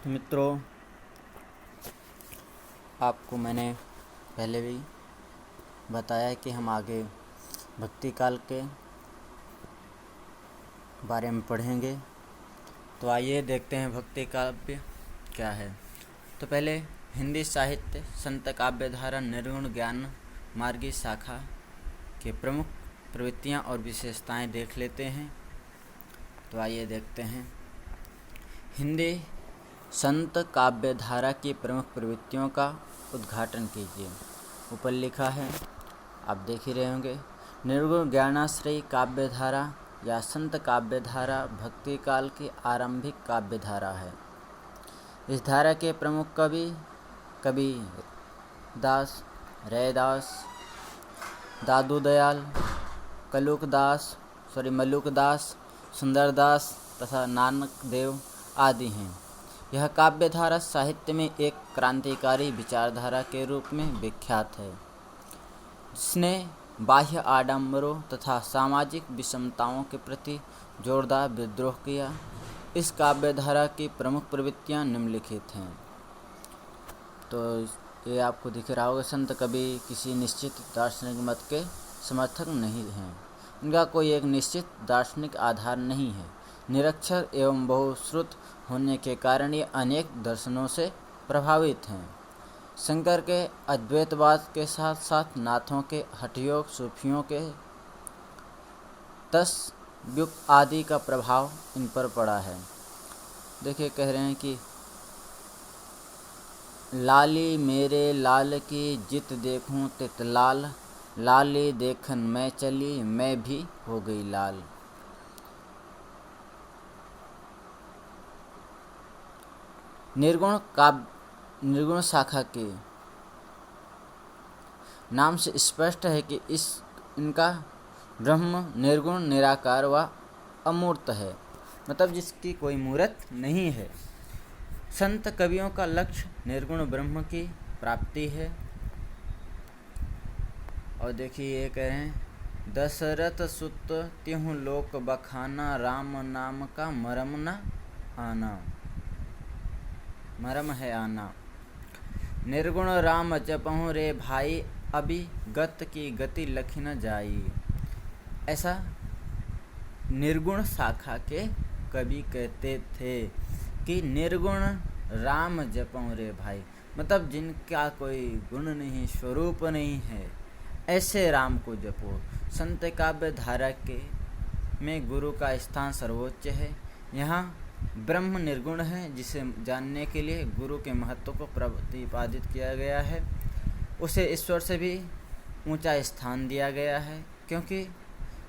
तो मित्रों, आपको मैंने पहले भी बताया कि हम आगे भक्ति काल के बारे में पढ़ेंगे। तो आइए देखते हैं भक्ति काव्य क्या है। तो पहले हिंदी साहित्य संत काव्य धारा निर्गुण ज्ञान मार्गी शाखा के प्रमुख प्रवृत्तियाँ और विशेषताएं देख लेते हैं। तो आइए देखते हैं। हिंदी संत काव्य धारा की प्रमुख प्रवृत्तियों का उद्घाटन कीजिए। ऊपर लिखा है, आप देख ही रहे होंगे। निर्गुण ज्ञानाश्रयी काव्य धारा या संत काव्य धारा भक्ति काल की आरंभिक काव्य धारा है। इस धारा के प्रमुख कवि कबीरदास, रैदास, दादू दयाल, मल्लुकदास, सुंदरदास तथा नानक देव आदि हैं। यह काव्य धारा साहित्य में एक क्रांतिकारी विचारधारा के रूप में विख्यात है, जिसने बाह्य आडंबरों तथा सामाजिक विषमताओं के प्रति जोरदार विद्रोह किया। इस काव्य धारा की प्रमुख प्रवृत्तियां निम्नलिखित हैं। तो ये आपको दिख रहा होगा, संत कवि किसी निश्चित दार्शनिक मत के समर्थक नहीं हैं। इनका कोई एक निश्चित दार्शनिक आधार नहीं है। निरक्षर एवं बहुश्रुत होने के कारण ये अनेक दर्शनों से प्रभावित हैं। शंकर के अद्वैतवाद के साथ साथ नाथों के हठयोग, सूफियों के तसव्वुफ़ आदि का प्रभाव इन पर पड़ा है। देखिए, कह रहे हैं कि लाली मेरे लाल की जित देखूं तित लाल, लाली देखन मैं चली मैं भी हो गई लाल। निर्गुण शाखा के नाम से स्पष्ट है कि इनका ब्रह्म निर्गुण, निराकार व अमूर्त है, मतलब जिसकी कोई मूर्त नहीं है। संत कवियों का लक्ष्य निर्गुण ब्रह्म की प्राप्ति है। और देखिए, ये कह रहे हैं, दशरथ सुत त्यों लोक बखाना, राम नाम का मरम न आना, मरम है आना। निर्गुण राम जपहु रे भाई, अभी गत की गति लखी न जाई। ऐसा निर्गुण शाखा के कवि कहते थे कि निर्गुण राम जपहु रे भाई, मतलब जिनका कोई गुण नहीं, स्वरूप नहीं है, ऐसे राम को जपो। संत काव्य धारा के में गुरु का स्थान सर्वोच्च है। यहाँ ब्रह्म निर्गुण है, जिसे जानने के लिए गुरु के महत्व को प्रतिपादित किया गया है। उसे ईश्वर से भी ऊंचा स्थान दिया गया है, क्योंकि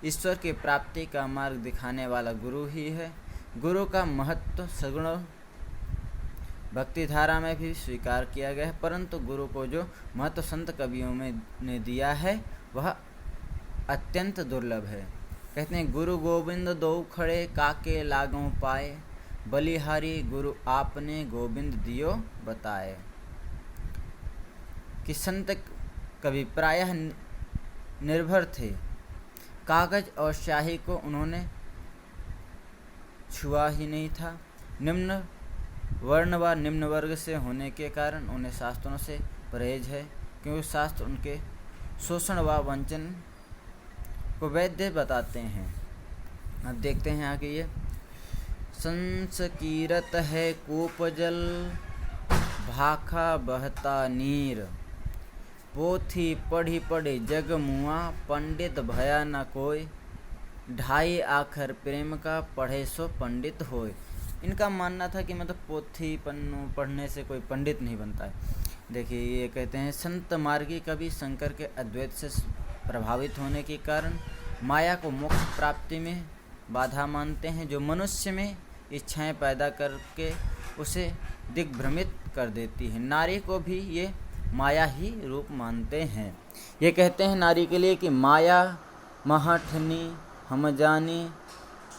ईश्वर की प्राप्ति का मार्ग दिखाने वाला गुरु ही है। गुरु का महत्व सगुण भक्ति धारा में भी स्वीकार किया गया है, परंतु गुरु को जो महत्व संत कवियों ने दिया है वह अत्यंत दुर्लभ है। कहते हैं, गुरु गोविंद दो खड़े काके लागों पाए, बलिहारी गुरु आपने गोविंद दियो बताए। कि संत कवि प्रायः निर्भर थे। कागज और स्याही को उन्होंने छुआ ही नहीं था। निम्न वर्ण व निम्न वर्ग से होने के कारण उन्हें शास्त्रों से परहेज है, क्योंकि शास्त्र उनके शोषण व वंचन को वैध बताते हैं। अब देखते हैं आगे। ये संस्कीरत है कूप जल, भाखा बहता नीर, पोथी पढ़ी पढ़ी जग मुआ, पंडित भया न कोई, ढाई आखर प्रेम का पढ़े सो पंडित होय। इनका मानना था कि मतलब पोथी पढ़ने से कोई पंडित नहीं बनता है। देखिए, ये कहते हैं, संत मार्गी कवि शंकर के अद्वैत से प्रभावित होने के कारण माया को मोक्ष प्राप्ति में बाधा मानते हैं, जो मनुष्य में इच्छाएं पैदा करके उसे दिग्भ्रमित कर देती है। नारी को भी ये माया ही रूप मानते हैं। ये कहते हैं नारी के लिए कि माया महठनी हम जानी,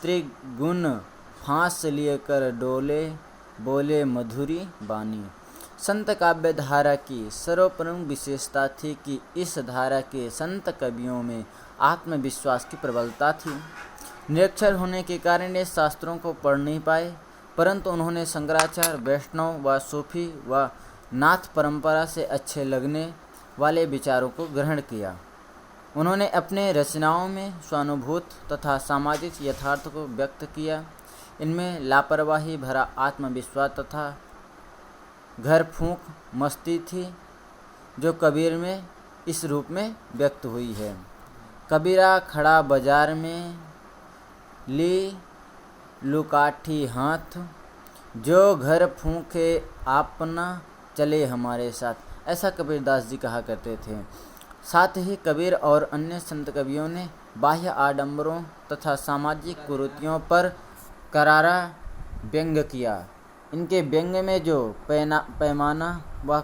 त्रिगुण फांस लिए कर डोले, बोले मधुरी बानी। संत काव्य धारा की सर्वप्रमुख विशेषता थी कि इस धारा के संत कवियों में आत्मविश्वास की प्रबलता थी। निरक्षर होने के कारण ये शास्त्रों को पढ़ नहीं पाए, परंतु उन्होंने शंकराचार्य, वैष्णव व सूफी व नाथ परंपरा से अच्छे लगने वाले विचारों को ग्रहण किया। उन्होंने अपने रचनाओं में स्वानुभूत तथा सामाजिक यथार्थ को व्यक्त किया। इनमें लापरवाही भरा आत्मविश्वास तथा घर फूंक मस्ती थी, जो कबीर में इस रूप में व्यक्त हुई है। कबीरा खड़ा बाजार में ली लुकाठी हाथ, जो घर फूंके अपना चले हमारे साथ। ऐसा कबीरदास जी कहा करते थे। साथ ही कबीर और अन्य संत कवियों ने बाह्य आडंबरों तथा सामाजिक कुरीतियों पर करारा व्यंग किया। इनके व्यंग में जो पैमाना व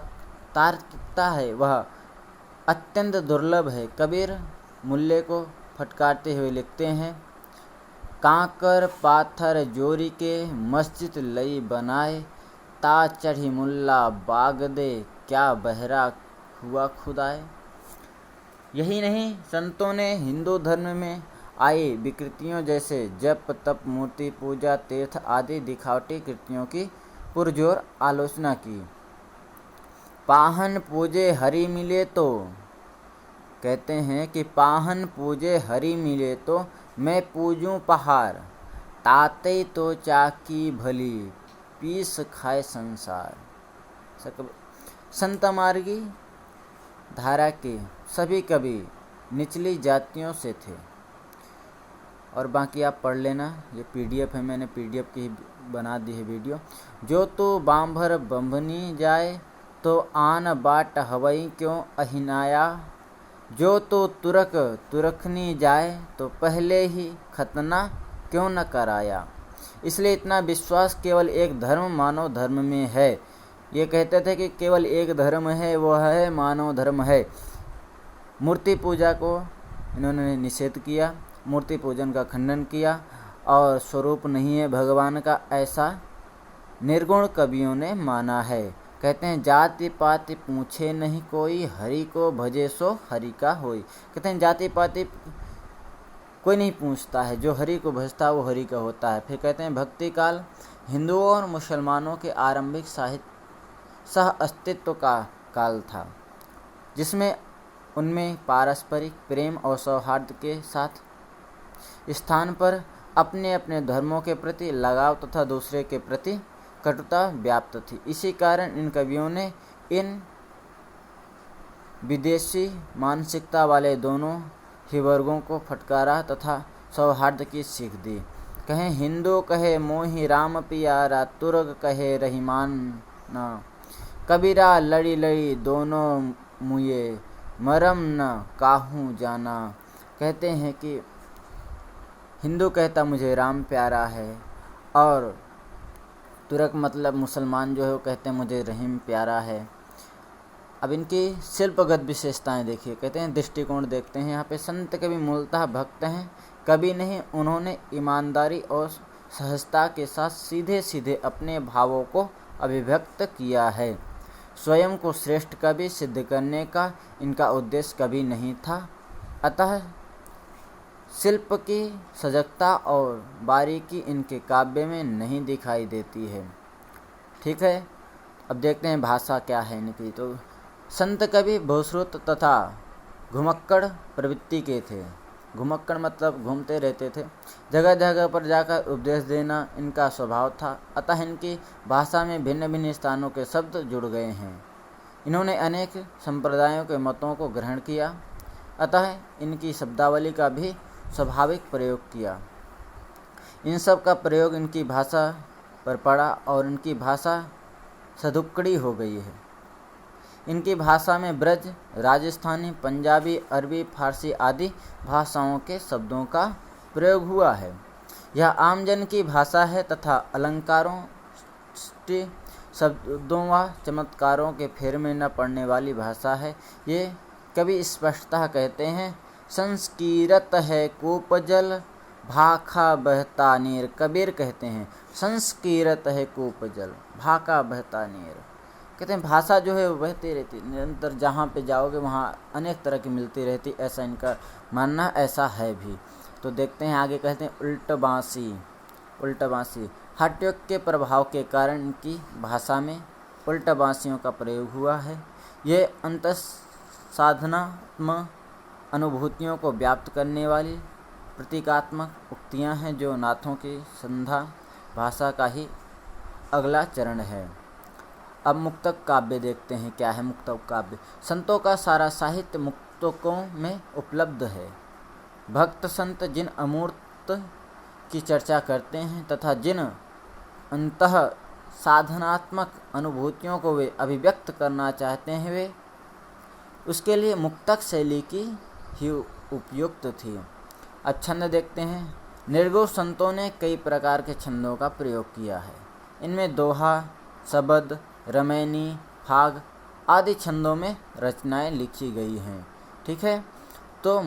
तार्किकता है वह अत्यंत दुर्लभ है। कबीर मूल्य को फटकारते हुए लिखते हैं, कांकर पाथर जोरी के मस्जिद लई बनाए, ता चढ़ी मुल्ला बाग दे, क्या बहरा हुआ खुदाए। यही नहीं, संतों ने हिंदू धर्म में आई विकृतियों जैसे जप तप, मूर्ति पूजा, तीर्थ आदि दिखावटी कृतियों की पुरजोर आलोचना की। पाहन पूजे हरि मिले तो, कहते हैं कि पाहन पूजे हरि मिले तो मैं पूजूं पहाड़, ताते तो चाकी भली पीस खाए संसार। संत मार्गी धारा के सभी कवि निचली जातियों से थे। और बाकी आप पढ़ लेना, ये पीडीएफ है, मैंने पीडीएफ की बना दी है वीडियो। जो तो बांभर बंभनी जाए, तो आन बाट हवई क्यों अहिनाया, जो तो तुरक तुरखनी जाए, तो पहले ही खतना क्यों न कराया। इसलिए इतना विश्वास केवल एक धर्म मानव धर्म में है। ये कहते थे कि केवल एक धर्म है, वह है मानव धर्म है। मूर्ति पूजा को इन्होंने निषेध किया, मूर्ति पूजन का खंडन किया और स्वरूप नहीं है भगवान का, ऐसा निर्गुण कवियों ने माना है। कहते हैं जाति पाति पूछे नहीं कोई, हरि को भजे सो हरि का होई। कहते हैं जाति पाति कोई नहीं पूछता है, जो हरि को भजता है वो हरि का होता है। फिर कहते हैं भक्ति काल हिंदुओं और मुसलमानों के आरंभिक साहित्य सह अस्तित्व का काल था, जिसमें उनमें पारस्परिक प्रेम और सौहार्द के साथ स्थान पर अपने अपने धर्मों के प्रति लगाव तथा दूसरे के प्रति कटुता व्याप्त थी। इसी कारण इन कवियों ने इन विदेशी मानसिकता वाले दोनों ही वर्गों को फटकारा तथा सौहार्द की सीख दी। कहे हिंदू कहे मोहि राम पियारा, तुर्क कहे रहीमान न, कबीरा लड़ी लड़ी दोनों मुए, मरम न काहू जाना। कहते हैं कि हिंदू कहता मुझे राम प्यारा है, और तुर्क मतलब मुसलमान जो है वो कहते हैं मुझे रहीम प्यारा है। अब इनकी शिल्पगत विशेषताएं देखिए। कहते हैं दृष्टिकोण देखते हैं। यहाँ पे संत कवि मूलतः भक्त हैं, कवि नहीं। उन्होंने ईमानदारी और सहजता के साथ सीधे सीधे अपने भावों को अभिव्यक्त किया है। स्वयं को श्रेष्ठ कवि सिद्ध करने का इनका उद्देश्य कभी नहीं था। अतः शिल्प की सजगता और बारीकी इनके काव्य में नहीं दिखाई देती है। ठीक है, अब देखते हैं भाषा क्या है इनकी। तो संत कवि बहुश्रुत तथा घुमक्कड़ प्रवृत्ति के थे। घुमक्कड़ मतलब घूमते रहते थे, जगह जगह पर जाकर उपदेश देना इनका स्वभाव था। अतः इनकी भाषा में भिन्न भिन्न स्थानों के शब्द जुड़ गए हैं। इन्होंने अनेक संप्रदायों के मतों को ग्रहण किया, अतः इनकी शब्दावली का भी स्वाभाविक प्रयोग किया। इन सब का प्रयोग इनकी भाषा पर पड़ा और इनकी भाषा सदुक्कड़ी हो गई है। इनकी भाषा में ब्रज, राजस्थानी, पंजाबी, अरबी, फारसी आदि भाषाओं के शब्दों का प्रयोग हुआ है। यह आमजन की भाषा है तथा अलंकारों, शब्दों व चमत्कारों के फेर में न पड़ने वाली भाषा है। ये कवि स्पष्टतः कहते हैं, संस्कीरत है कूप जल, भाखा बहता नीर। कबीर कहते हैं संस्कीरत है कूप जल, भाका बहता नीर। कहते हैं भाषा जो है वो बहती रहती, निरंतर जहाँ पे जाओगे वहाँ अनेक तरह की मिलती रहती, ऐसा इनका मानना, ऐसा है भी। तो देखते हैं आगे। कहते हैं उल्ट बांसी। उल्टाबांसी। हठयोग के प्रभाव के कारण इनकी भाषा में उल्टाबांसियों का प्रयोग हुआ है। ये अंतःसाधनात्मक अनुभूतियों को व्याप्त करने वाली प्रतीकात्मक उक्तियाँ हैं जो नाथों की संध्या भाषा का ही अगला चरण है। अब मुक्तक काव्य देखते हैं। क्या है मुक्तक काव्य? संतों का सारा साहित्य मुक्तकों में उपलब्ध है। भक्त संत जिन अमूर्त की चर्चा करते हैं तथा जिन अंतः साधनात्मक अनुभूतियों को वे अभिव्यक्त करना चाहते हैं, वे उसके लिए मुक्तक शैली की ही उपयुक्त थी। अब छंद देखते हैं। निर्गुण संतों ने कई प्रकार के छंदों का प्रयोग किया है। इनमें दोहा, शबद, रमैनी, फाग आदि छंदों में रचनाएं लिखी गई हैं। ठीक है, तो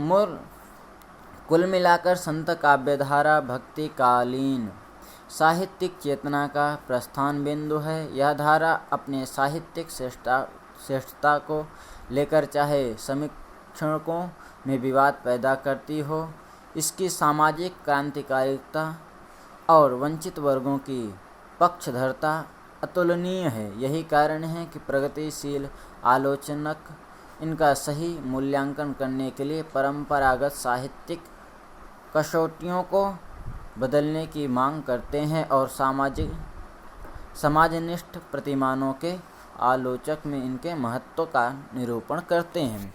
कुल मिलाकर संत काव्यधारा भक्तिकालीन साहित्यिक चेतना का प्रस्थान बिंदु है। यह धारा अपने साहित्यिक श्रेष्ठता को लेकर चाहे समीक्षकों में विवाद पैदा करती हो, इसकी सामाजिक क्रांतिकारिता और वंचित वर्गों की पक्षधरता अतुलनीय है। यही कारण है कि प्रगतिशील आलोचनक इनका सही मूल्यांकन करने के लिए परंपरागत साहित्यिक कसौटियों को बदलने की मांग करते हैं और समाजनिष्ठ प्रतिमानों के आलोचक में इनके महत्व का निरूपण करते हैं।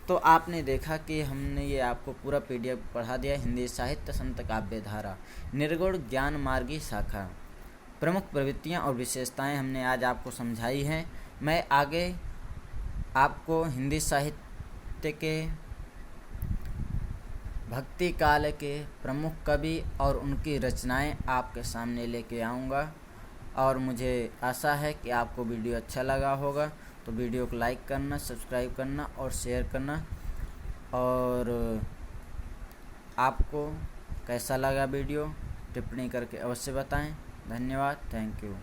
तो आपने देखा कि हमने ये आपको पूरा PDF पढ़ा दिया। हिंदी साहित्य संत काव्यधारा निर्गुण ज्ञान मार्गी शाखा, प्रमुख प्रवृत्तियाँ और विशेषताएं हमने आज आपको समझाई हैं। मैं आगे आपको हिंदी साहित्य के भक्ति काल के प्रमुख कवि और उनकी रचनाएं आपके सामने लेके आऊँगा। और मुझे आशा है कि आपको वीडियो अच्छा लगा होगा, तो वीडियो को लाइक करना, सब्सक्राइब करना और शेयर करना। और आपको कैसा लगा वीडियो टिप्पणी करके अवश्य बताएं। धन्यवाद, थैंक यू।